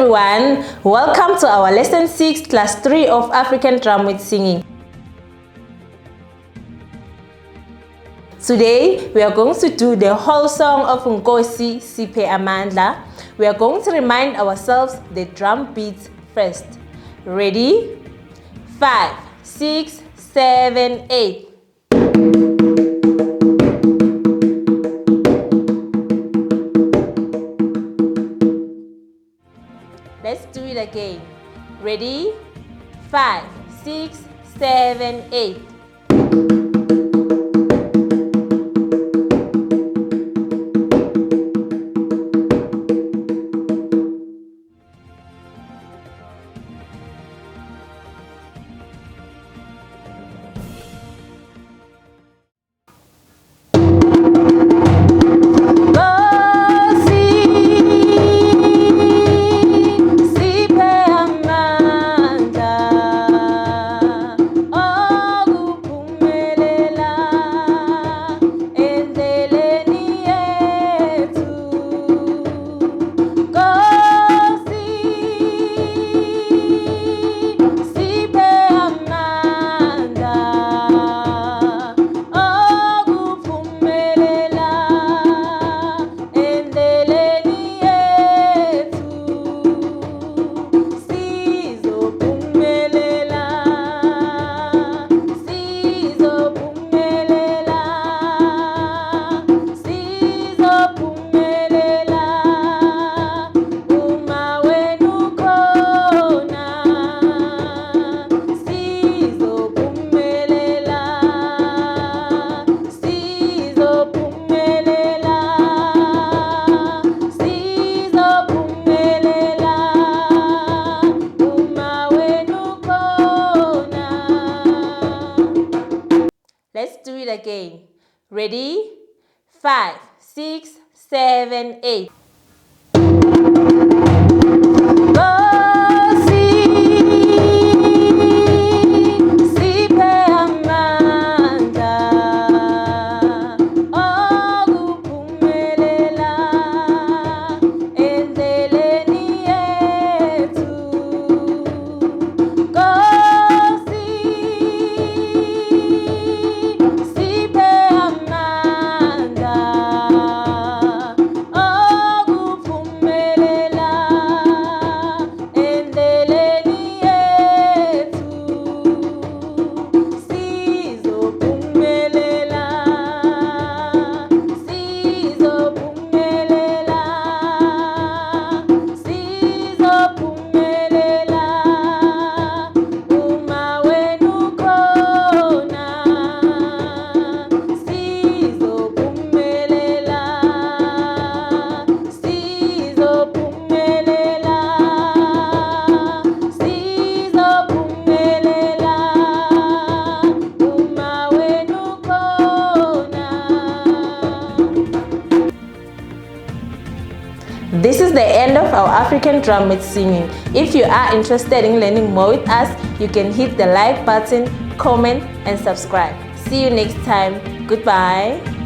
everyone, welcome to our lesson 6 class 3 of African drum with singing. Today we are going to do the whole song of Nkosi Siphe Amandla. We are going to remind ourselves the drum beats first. Ready? 5, 6, 7, 8. Let's do it again. Ready? 5, 6, 7, 8. Let's do it again. Ready? 5, 6, 7, 8. This is the end of our African drum with singing. If you are interested in learning more with us, you can hit the like button, comment and subscribe. See you next time. Goodbye.